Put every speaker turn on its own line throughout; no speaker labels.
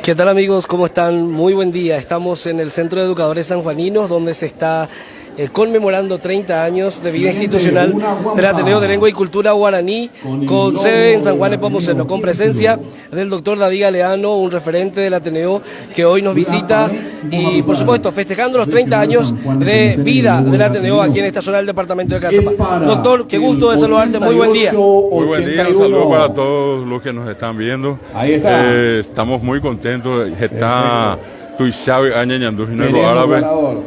¿Qué tal amigos? ¿Cómo están? Muy buen día. Estamos en el Centro de Educadores Sanjuaninos, donde se está conmemorando 30 años de vida institucional del Ateneo de Lengua y Cultura Guaraní, con sede en San Juan Nepomuceno, con presencia del doctor David Galeano, un referente del Ateneo que hoy nos visita y, por supuesto, festejando los 30 años de vida del Ateneo aquí en esta zona del departamento de Cazapá. Doctor, qué gusto de saludarte, muy buen día.
Muy buen día, un saludo para todos los que nos están viendo.
Ahí está.
Estamos muy contentos. Está Tuixavi Aña Ñandujinero Árabe,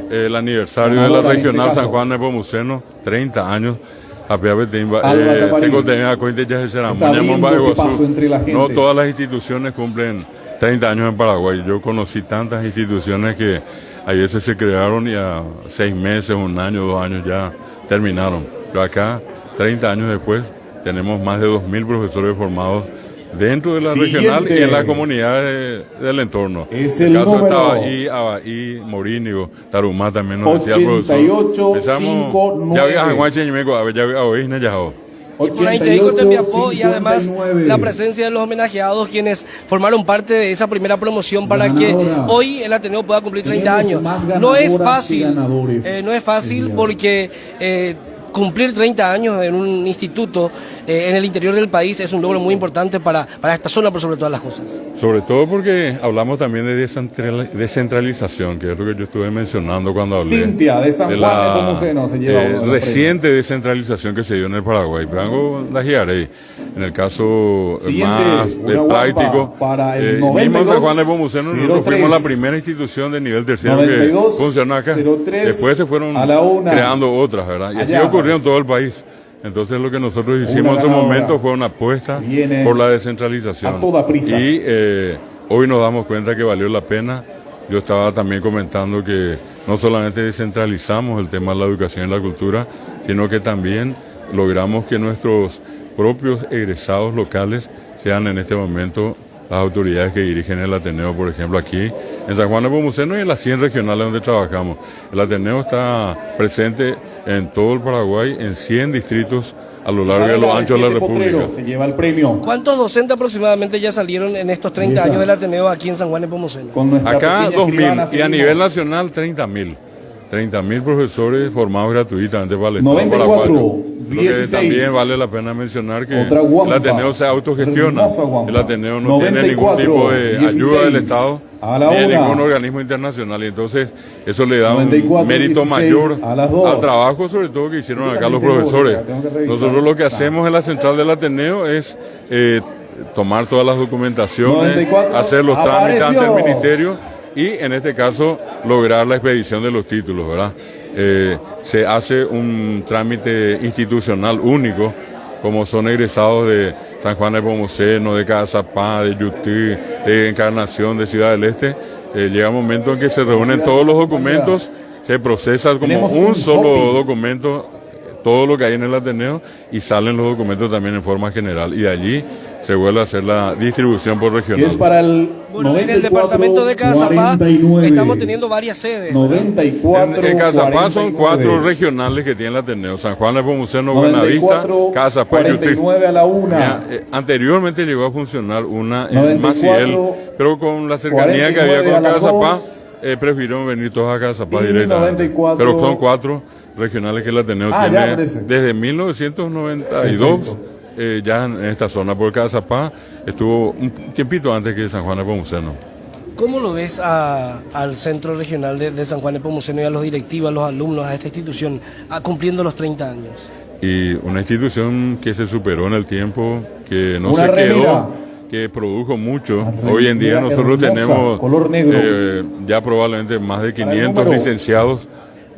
el aniversario de la regional San Juan Nepomuceno, 30 años. Tengo no todas las instituciones cumplen 30 años en Paraguay. Yo conocí tantas instituciones que a veces se crearon y a 6 meses, 1 año, 2 años ya terminaron. Pero acá, 30 años después, tenemos más de 2.000 profesores formados dentro de la regional y en la comunidad del entorno.
Es
el caso
número
de Abaí, Morínigo, Tarumá también nos decía el profesor.
8859.
Y además la presencia de los homenajeados, quienes formaron parte de esa primera promoción para que hoy el Ateneo pueda cumplir 30 años. No es fácil porque cumplir 30 años en un instituto en el interior del país es un logro muy importante para esta zona, por sobre todas las cosas.
Sobre todo porque hablamos también de descentralización, que es lo que yo estuve mencionando cuando hablé.
Cintia, de San Juan Nepomuceno se lleva
reciente descentralización que se dio en el Paraguay. Pero la guiaré. En el caso más práctico,
para el
mismo en San Juan Nepomuceno nosotros fuimos la primera institución de nivel terciero que funcionó acá. Después se fueron creando otras, ¿verdad? Y así ocurrió en todo el país. Entonces lo que nosotros hicimos en ese momento fue una apuesta por la descentralización.
A toda prisa.
Y hoy nos damos cuenta que valió la pena. Yo estaba también comentando que no solamente descentralizamos el tema de la educación y la cultura, sino que también logramos que nuestros propios egresados locales sean en este momento las autoridades que dirigen el Ateneo, por ejemplo, aquí en San Juan Nepomuceno y en las 100 regionales donde trabajamos. El Ateneo está presente en todo el Paraguay, en 100 distritos a lo largo y a lo ancho de la República.
Se lleva el premio.
¿Cuántos docentes aproximadamente ya salieron en estos 30 años del Ateneo aquí en San Juan Nepomuceno?
Acá 2.000 y a nivel nacional 30.000. 30.000 profesores formados gratuitamente para el Estado
94,
16. También vale la pena mencionar que el Ateneo se autogestiona. El Ateneo no 94, tiene ningún tipo de 16, ayuda del Estado ni de ningún organismo internacional. Y entonces eso le da 94, un mérito 16, mayor al trabajo, sobre todo que hicieron acá los profesores. Nosotros lo que hacemos en la central del Ateneo es tomar todas las documentaciones, 94, hacer los trámites ante el ministerio. Y en este caso lograr la expedición de los títulos, ¿verdad? Se hace un trámite institucional único, como son egresados de San Juan Nepomuceno, de Cazapá, de Yutí, de Encarnación, de Ciudad del Este. Llega un momento en que se reúnen todos los documentos, se procesa como un solo documento todo lo que hay en el Ateneo y salen los documentos también en forma general. Y de allí se vuelve a hacer la distribución por regional.
Es para el 94,
en el departamento de Cazapá 49. Estamos teniendo varias sedes.
94,
en Cazapá son 4 regionales que tiene el Ateneo: San Juan Nepomuceno, Buenavista, Cazapá y
49 a la 1.
Anteriormente llegó a funcionar una en Maciel, pero con la cercanía que había con Cazapá, prefirieron venir todos a Cazapá directamente. Pero son 4 regionales que el Ateneo tiene desde 1992. Ya en esta zona, porque Cazapá estuvo un tiempito antes que San Juan Nepomuceno.
¿Cómo lo ves al centro regional de San Juan Nepomuceno y a los directivos, a los alumnos, a esta institución, cumpliendo los 30 años?
Y una institución que se superó en el tiempo, que no se quedó, que produjo mucho. Hoy en día nosotros tenemos ya probablemente más de 500 licenciados.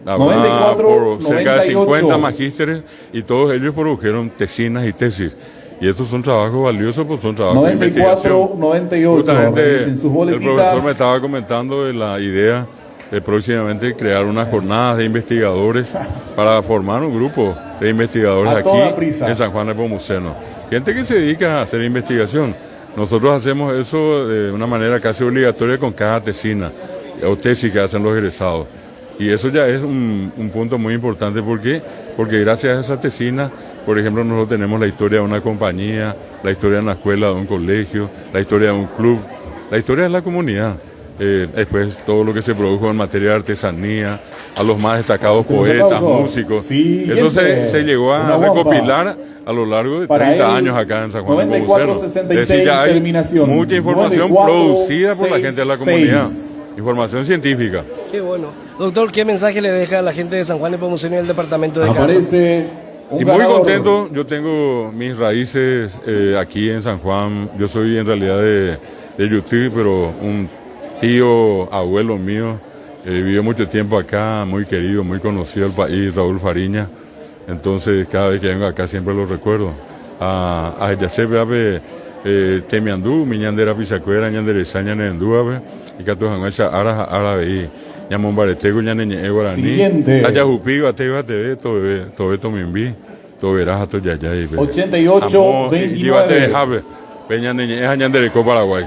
Habrá por cerca de 50 magísteres y todos ellos produjeron tesinas y tesis. Y estos son trabajos valiosos, pues son trabajos de investigación.
98,
justamente el profesor me estaba comentando de la idea de próximamente crear unas jornadas de investigadores para formar un grupo de investigadores aquí en San Juan Nepomuceno. Gente que se dedica a hacer investigación. Nosotros hacemos eso de una manera casi obligatoria con cada tesina o tesis que hacen los egresados. Y eso ya es un punto muy importante. ¿Por qué? Porque gracias a esa tesina, por ejemplo, nosotros tenemos la historia de una compañía, la historia de una escuela, de un colegio, la historia de un club, La historia es la comunidad. Después todo lo que se produjo en materia de artesanía, a los más destacados poetas, músicos. Eso se llegó a recopilar a lo largo de 30 años acá en San Juan de Nepomuceno. Es decir, ya hay mucha información producida por la gente de la comunidad, información científica.
Qué bueno. Doctor, ¿qué mensaje le deja a la gente de San Juan de Nepomuceno y el departamento de
Aparece
y muy contento, yo tengo mis raíces aquí en San Juan. Yo soy en realidad de Yutí, pero un tío, abuelo mío, vivió mucho tiempo acá, muy querido, muy conocido el país, Raúl Fariña. Entonces cada vez que vengo acá siempre lo recuerdo. A Yacepe, Temiandú, Miñandera Pisacuera, Ñandere Saña Nendúabe, y Catujanguecha Árabe y Ñamombaretego, Ñaneñe Guaraní, Ayajupi, Bateba TV, Tobeto Mimbi, Toberás, Toyayay.
88, 29.
Peñaneñe, Ñandere Paraguay.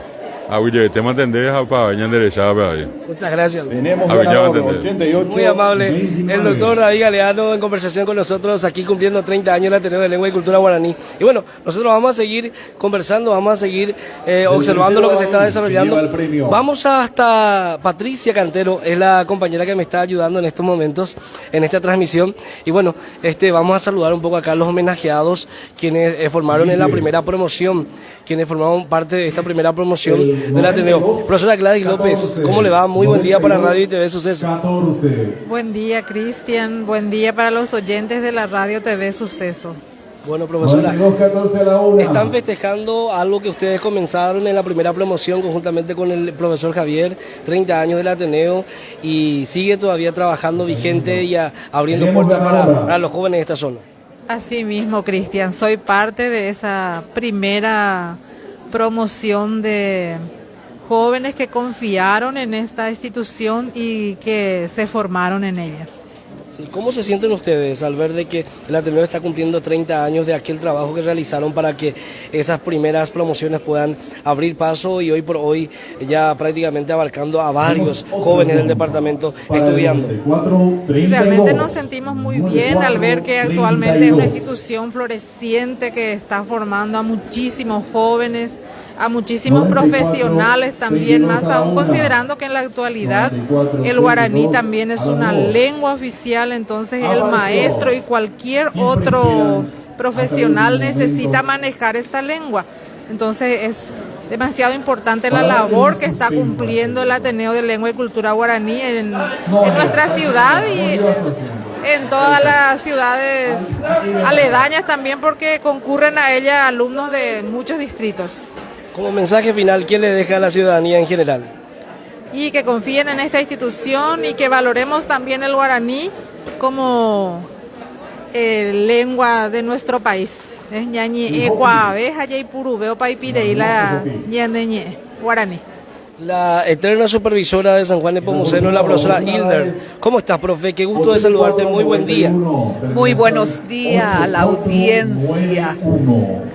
Muchas gracias.
Tenemos ganador 88.
Muy amable.
29.
El doctor David Galeano en conversación con nosotros aquí cumpliendo 30 años el Ateneo de Lengua y Cultura Guaraní. Y bueno, nosotros vamos a seguir conversando, vamos a seguir observando lo que se está desarrollando. Vamos hasta Patricia Cantero, es la compañera que me está ayudando en estos momentos, en esta transmisión. Y bueno, vamos a saludar un poco acá a los homenajeados, quienes formaron en la primera promoción, quienes formaron parte de esta primera promoción del Ateneo. Profesora Gladys López, ¿cómo le va? Muy buen día para Radio y TV Suceso.
Buen día, Cristian. Buen día para los oyentes de la Radio TV Suceso.
Bueno, profesora, están festejando algo que ustedes comenzaron en la primera promoción conjuntamente con el profesor Javier, 30 años del Ateneo, y sigue todavía trabajando vigente y abriendo puertas para los jóvenes de esta zona.
Así mismo, Cristian, soy parte de esa primera promoción de jóvenes que confiaron en esta institución y que se formaron en ella.
Sí, ¿cómo se sienten ustedes al ver de que el Ateneo está cumpliendo 30 años de aquel trabajo que realizaron para que esas primeras promociones puedan abrir paso y hoy por hoy ya prácticamente abarcando a varios jóvenes del departamento estudiando?
Realmente nos sentimos muy bien al ver que actualmente es una institución floreciente que está formando a muchísimos jóvenes, a muchísimos profesionales también, más aún considerando que en la actualidad el guaraní también es una lengua oficial, entonces el maestro y cualquier otro profesional necesita manejar esta lengua. Entonces es demasiado importante la labor que está cumpliendo el Ateneo de Lengua y Cultura Guaraní en nuestra ciudad y en todas las ciudades aledañas también, porque concurren a ella alumnos de muchos distritos.
Como mensaje final, ¿qué le deja a la ciudadanía en general?
Y que confíen en esta institución y que valoremos también el guaraní como lengua de nuestro país. Es ñañi ecuabeja y purubeo paipirei la ñandeñe guaraní.
La eterna supervisora de San Juan de Nepomuceno, la profesora Hilder. ¿Cómo estás, profe? Qué gusto de saludarte. Muy buen día.
Muy buenos días a la audiencia.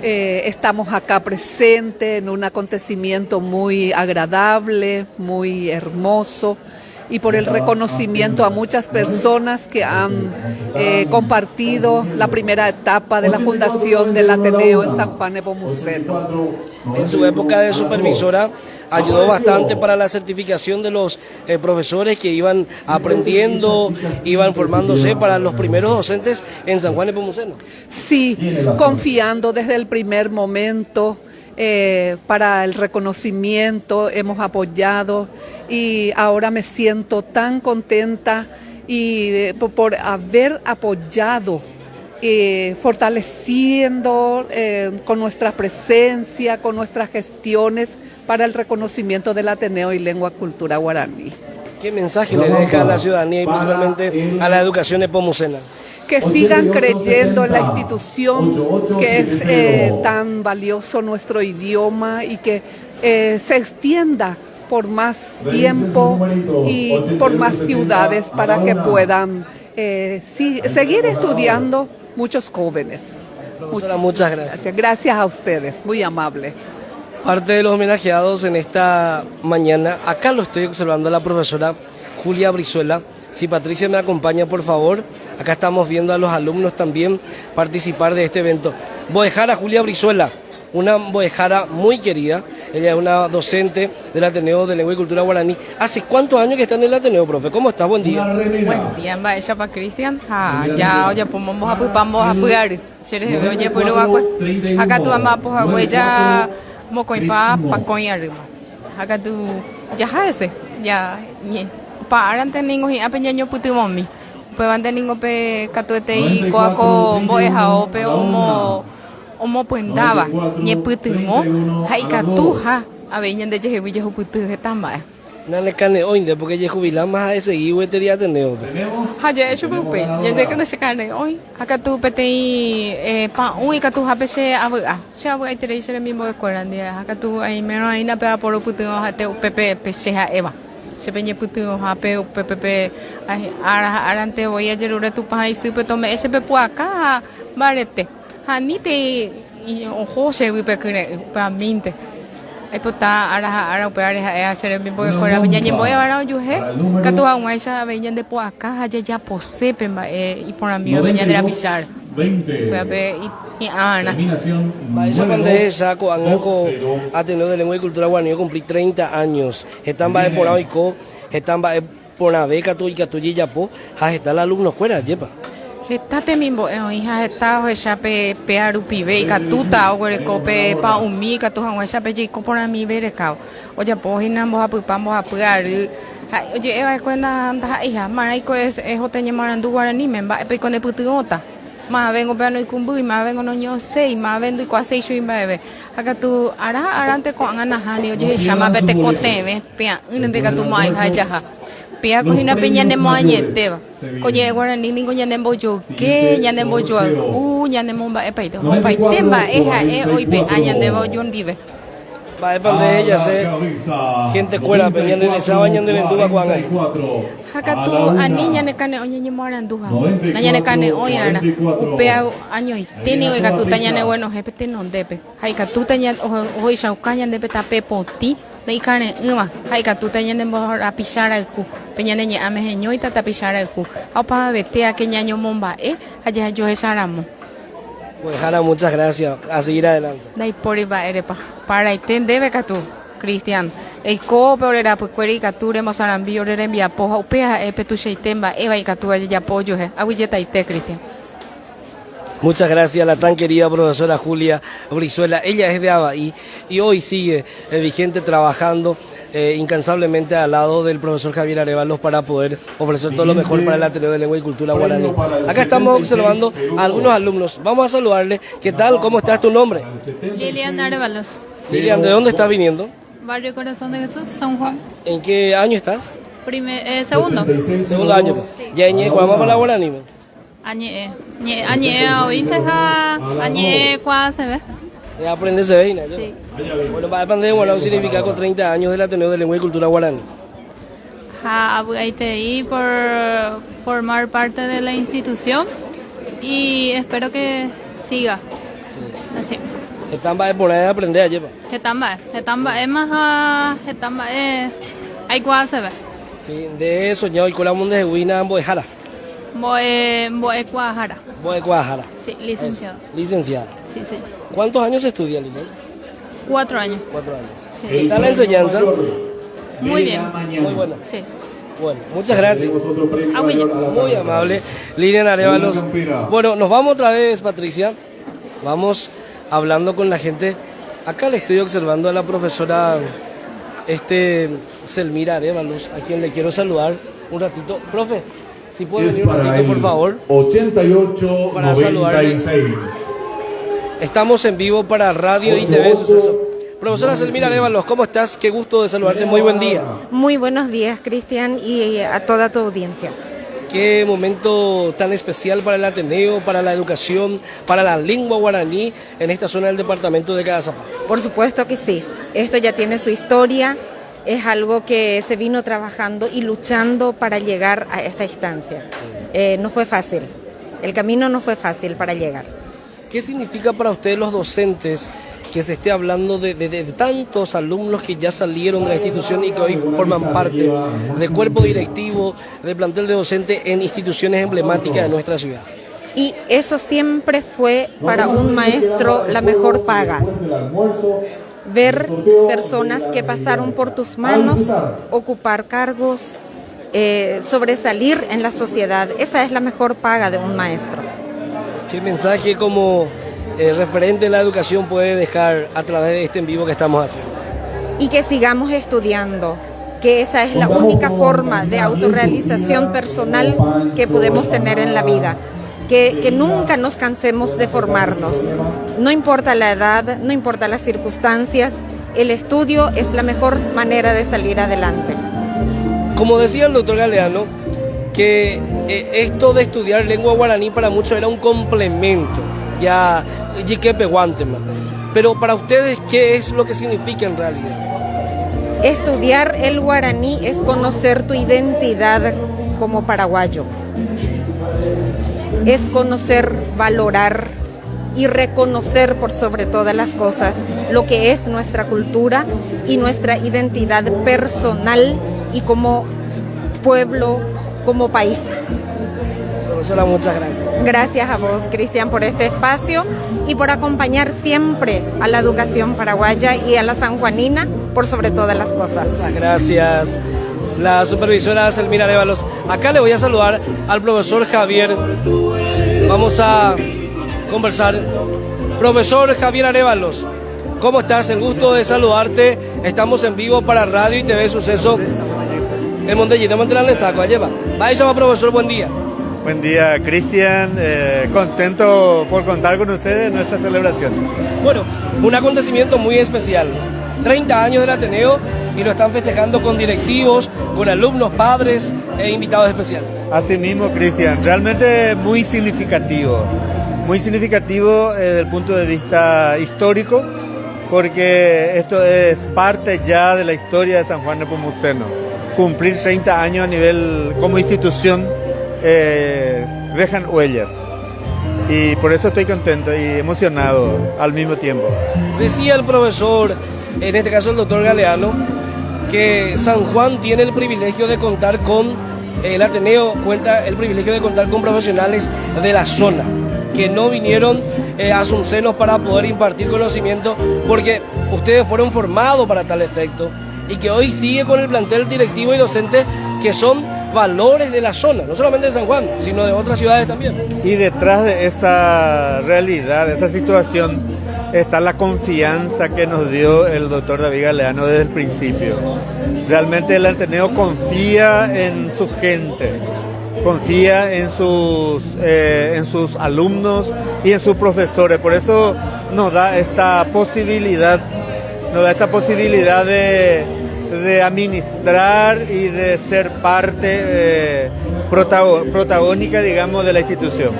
Estamos acá presentes en un acontecimiento muy agradable, muy hermoso, y por el reconocimiento a muchas personas que han compartido la primera etapa de la fundación del Ateneo en San Juan de Nepomuceno.
En su época de supervisora ayudó bastante para la certificación de los profesores que iban aprendiendo, iban formándose para los primeros docentes en San Juan de Nepomuceno.
Sí, confiando desde el primer momento. Para el reconocimiento hemos apoyado y ahora me siento tan contenta y por haber apoyado, fortaleciendo con nuestra presencia, con nuestras gestiones para el reconocimiento del Ateneo y Lengua Cultura Guaraní.
¿Qué mensaje le deja a la ciudadanía y principalmente a la educación nepomucena?
Que sigan creyendo en la institución, que es tan valioso nuestro idioma y que se extienda por más tiempo y por más ciudades para que puedan seguir estudiando muchos jóvenes.
Profesora, muchas gracias.
Gracias a ustedes, muy amable.
Parte de los homenajeados en esta mañana, acá lo estoy observando a la profesora Julia Brizuela. Si Patricia me acompaña, por favor. Acá estamos viendo a los alumnos también participar de este evento. Voy a dejar a Julia Brizuela, una boejara muy querida. Ella es una docente del Ateneo de Lengua y Cultura Guaraní. ¿Hace cuántos años que está en el Ateneo, profe? ¿Cómo estás? Buen día.
Buen día, Mbak Shapa Cristian. Ya, oye, pues vamos a apoyar. Seres oye, pues acá tú amas, pues agüella, mocoipa, pacoña, acá tú, ya ese, ya, para antes ningo y apeñaño puti mami. Pues antes ningo pe catuete y coaco boeja o pe omo puendaba, ni putimo, haikatuja, aveñan de jehuilla putu getamba.
No le cane hoy, porque ella jubilada más a seguir huetería Ateneo.
Haya hecho pues, ya de que no se cane hoy. Acá tú pete pa uy acá tú japese abua. Se abua te dice el mismo de Corandia. Acá tú ahí menos ahí na pega por putu hate pepe peseja eva. Se peñe putu hape pepe arante voy a llevar tu pa y supe tome ese pepo acá barete. Hanite y ojo se vi pekure pa minte. Ai pota ara operar hacer el mismo que cora peña voy a ahora yo he que tú a esa veñan de por acá ya posee y por mí veñan de la pisar
20
y ana
Esa bandeja saco ango Ateneo de Lengua y Cultura Guaraní cumplí 30 años. Están va por hoy están va por la beca tu y que tu ya po está el alumno fuera lleva.
Estate mismo hija está o esa pe arupibe y catuta o el cope pa umi catuja o esa pe jico por mí ver cao oye pues inamos a pupamos a pegar oye eva cuenta anda hija maraico es oteña marandu guaraní me va pe con el putuota más vengo peano y cumbu y más vengo no yo sei más vendo y cuase y bebe acá tú arante con anahani oye llama pete coteme pea un de catu mai haja pia cocina peña de moañete coñe guaraní ningo ñanembo yo que ñanembo yo ñanembo ba epaito temba eja hoy pe añandebo yo ndive
Va de pande ella se gente cuela peña de esa bañan de lenduga cuan ahí.
Acá tú a niña ne cane oñe ñe moranduja naña ne cane oyara upea año y tiene oiga tú taña ne bueno jefe te non depe hay ka tú taña hoy shaucaña depe tape poti de cane uma hay ka tú taña ne a pisara ju peña ne ñe ame ñoita ta pisara ju au pa vete a que ñaño momba allá yo esaramo.
Pues Jara, muchas gracias. A seguir adelante.
Dai por iba erepa para entender beca tú Cristian el co peorera pues cueri cature mozarambi orera envia poja upea petu sheitemba eva y catua ya pollo aguilleta ite Cristian.
Muchas gracias a la tan querida profesora Julia Brizuela. Ella es de Abaí y hoy sigue vigente trabajando incansablemente al lado del profesor Javier Arevalos para poder ofrecer todo lo mejor para el Ateneo de Lengua y Cultura Guaraní. Acá estamos observando a algunos alumnos. Vamos a saludarles. ¿Qué tal? ¿Cómo está tu nombre?
Lilian Arevalos.
Lilian, ¿de dónde estás viniendo?
Barrio Corazón de Jesús, San Juan.
¿En qué año estás?
Segundo.
Segundo año. ¿Ya ¿cuándo vamos a la Guaraní?
Añe ahorita añe cuál se ve.
Ya aprendes de veina.
Sí.
Bueno, para aprender Guaraní significa con 30 años del Ateneo de Lengua y Cultura Guaraní.
Ahí por formar parte de la institución y espero que siga. Sí. Así.
Están va a poner a aprender a llevar.
Etamba es más hay cuál se ve.
Sí, de eso ya hoy colamos de Huina en Boejara.
Boecuajara.
Boecuajara.
Sí, licenciado.
Licenciada.
Sí.
¿Cuántos años estudia, Lilian?
4 años.
4 años.
Sí.
¿Qué tal la enseñanza?
Muy bien.
Muy buena.
Sí.
Bueno, muchas gracias.
Muy
amable. Lilian Arevalos. Bueno, nos vamos otra vez, Patricia. Vamos hablando con la gente. Acá le estoy observando a la profesora Selmira Arevalos, a quien le quiero saludar un ratito. Profe, si puede venir un ratito, por favor.
88
para saludarle. Estamos en vivo para Radio y TV Suceso. Profesora Selmira Arevalos, ¿cómo estás? Qué gusto de saludarte. Muy buen día.
Muy buenos días, Cristian, y a toda tu audiencia.
Qué momento tan especial para el Ateneo, para la educación, para la lengua guaraní en esta zona del departamento de Cagazapá.
Por supuesto que sí. Esto ya tiene su historia. Es algo que se vino trabajando y luchando para llegar a esta instancia. No fue fácil. El camino no fue fácil para llegar.
¿Qué significa para ustedes los docentes que se esté hablando de tantos alumnos que ya salieron de la institución y que hoy forman parte del cuerpo directivo, del plantel de docentes en instituciones emblemáticas de nuestra ciudad?
Y eso siempre fue para un maestro la mejor paga. Ver personas que pasaron por tus manos, ocupar cargos, sobresalir en la sociedad. Esa es la mejor paga de un maestro.
¿Qué mensaje como referente de la educación puede dejar a través de este en vivo que estamos haciendo?
Y que sigamos estudiando, que esa es la única forma de autorrealización personal que podemos tener en la vida. Que nunca nos cansemos de formarnos. No importa la edad, no importa las circunstancias, el estudio es la mejor manera de salir adelante.
Como decía el doctor Galeano, que esto de estudiar lengua guaraní para muchos era un complemento, ya Jiquepe Guantema. Pero para ustedes, ¿qué es lo que significa en realidad?
Estudiar el guaraní es conocer tu identidad como paraguayo. Es conocer, valorar y reconocer por sobre todas las cosas lo que es nuestra cultura y nuestra identidad personal y como pueblo, como país.
Profesora, muchas gracias.
Gracias a vos, Cristian, por este espacio y por acompañar siempre a la educación paraguaya y a la sanjuanina por sobre todas las cosas.
Muchas gracias. La supervisora Selmira Arévalos. Acá le voy a saludar al profesor Javier. Vamos a conversar. Profesor Javier Arévalos, ¿cómo estás? El gusto de saludarte. Estamos en vivo para Radio y TV Suceso. El Mondellito, Monterrey, saco, lleva. Vaya, profesor, buen día.
Buen día, Cristian. Contento por contar con ustedes en nuestra celebración.
Bueno, un acontecimiento muy especial. 30 años del Ateneo y lo están festejando con directivos, con alumnos, padres e invitados especiales.
Así mismo, Cristian, realmente muy significativo desde el punto de vista histórico, porque esto es parte ya de la historia de San Juan Nepomuceno. Cumplir 30 años a nivel como institución dejan huellas. Y por eso estoy contento y emocionado al mismo tiempo.
Decía el profesor, en este caso el doctor Galeano, que San Juan tiene el privilegio de contar con, el Ateneo cuenta el privilegio de contar con profesionales de la zona, que no vinieron a Asuncenos para poder impartir conocimiento, porque ustedes fueron formados para tal efecto, y que hoy sigue con el plantel directivo y docente que son valores de la zona, no solamente de San Juan, sino de otras ciudades también.
Y detrás de esa realidad, de esa situación, está la confianza que nos dio el doctor David Galeano desde el principio. Realmente el Ateneo confía en su gente, confía en sus alumnos y en sus profesores. Por eso nos da esta posibilidad de administrar y de ser parte protagónica, digamos, de la institución.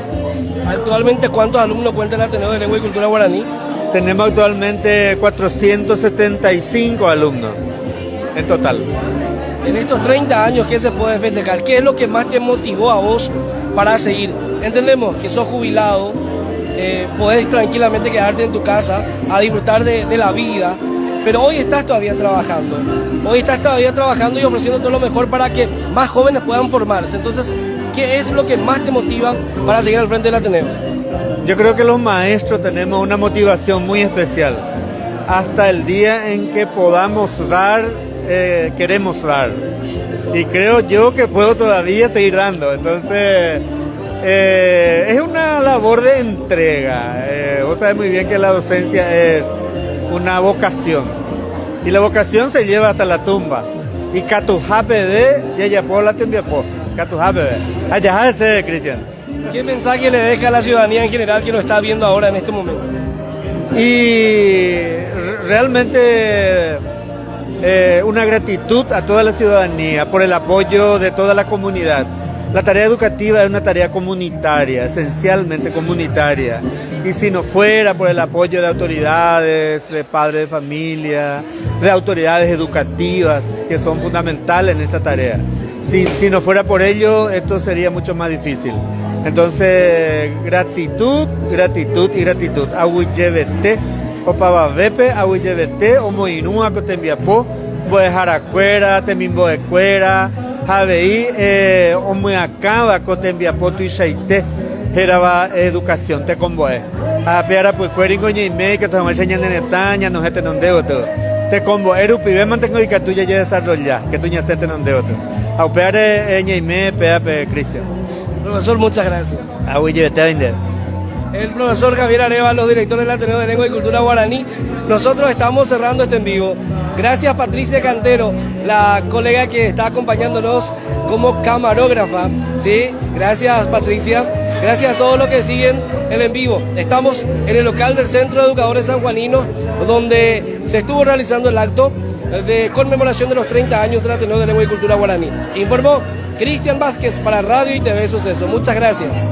Actualmente, ¿cuántos alumnos cuenta el Ateneo de Lengua y Cultura Guaraní?
Tenemos actualmente 475 alumnos en total.
En estos 30 años, ¿qué se puede festejar? ¿Qué es lo que más te motivó a vos para seguir? Entendemos que sos jubilado, podés tranquilamente quedarte en tu casa a disfrutar de la vida, pero hoy estás todavía trabajando. Hoy estás todavía trabajando y ofreciendo todo lo mejor para que más jóvenes puedan formarse. Entonces, ¿qué es lo que más te motiva para seguir al frente del Ateneo?
Yo creo que los maestros tenemos una motivación muy especial. Hasta el día en que podamos dar, queremos dar. Y creo yo que puedo todavía seguir dando. Entonces, es una labor de entrega. Vos sabés muy bien que la docencia es una vocación. Y la vocación se lleva hasta la tumba. Y Catujape Yayapo la Tembiapo. Catujape allá ese, Cristian.
¿Qué mensaje le deja a la ciudadanía en general que nos está viendo ahora en este momento?
Y realmente una gratitud a toda la ciudadanía por el apoyo de toda la comunidad. La tarea educativa es una tarea comunitaria, esencialmente comunitaria. Y si no fuera por el apoyo de autoridades, de padres de familia, de autoridades educativas, que son fundamentales en esta tarea, si no fuera por ello, esto sería mucho más difícil. Entonces, gratitud, gratitud y gratitud. Ahuillevete, Opabavepe, Ahuillevete, Omoinúa, Cotembiapó, Boejaracuera, Temimboecuera, Javeí, Omuacaba, Cotembiapó, Tuixaité, geraba educación, te convoe. A peara pues cueringo y me que te vamos a enseñar en España, no gente no debo todo. Te convoe, eru pibe mantengo y que tú ya desarrollas, que tú ya se te no debo todo. A peara y me, pea Cristian.
Profesor, muchas gracias.
A huye te vender.
El profesor Javier Arévalos, director del Ateneo de Lengua y Cultura Guaraní. Nosotros estamos cerrando este en vivo. Gracias Patricia Cantero, la colega que está acompañándonos como camarógrafa. ¿Sí? Gracias Patricia. Gracias a todos los que siguen el en vivo. Estamos en el local del Centro de Educadores Sanjuaninos, donde se estuvo realizando el acto de conmemoración de los 30 años del Ateneo de Lengua y Cultura Guaraní. Informó Cristian Vázquez para Radio y TV Suceso. Muchas gracias.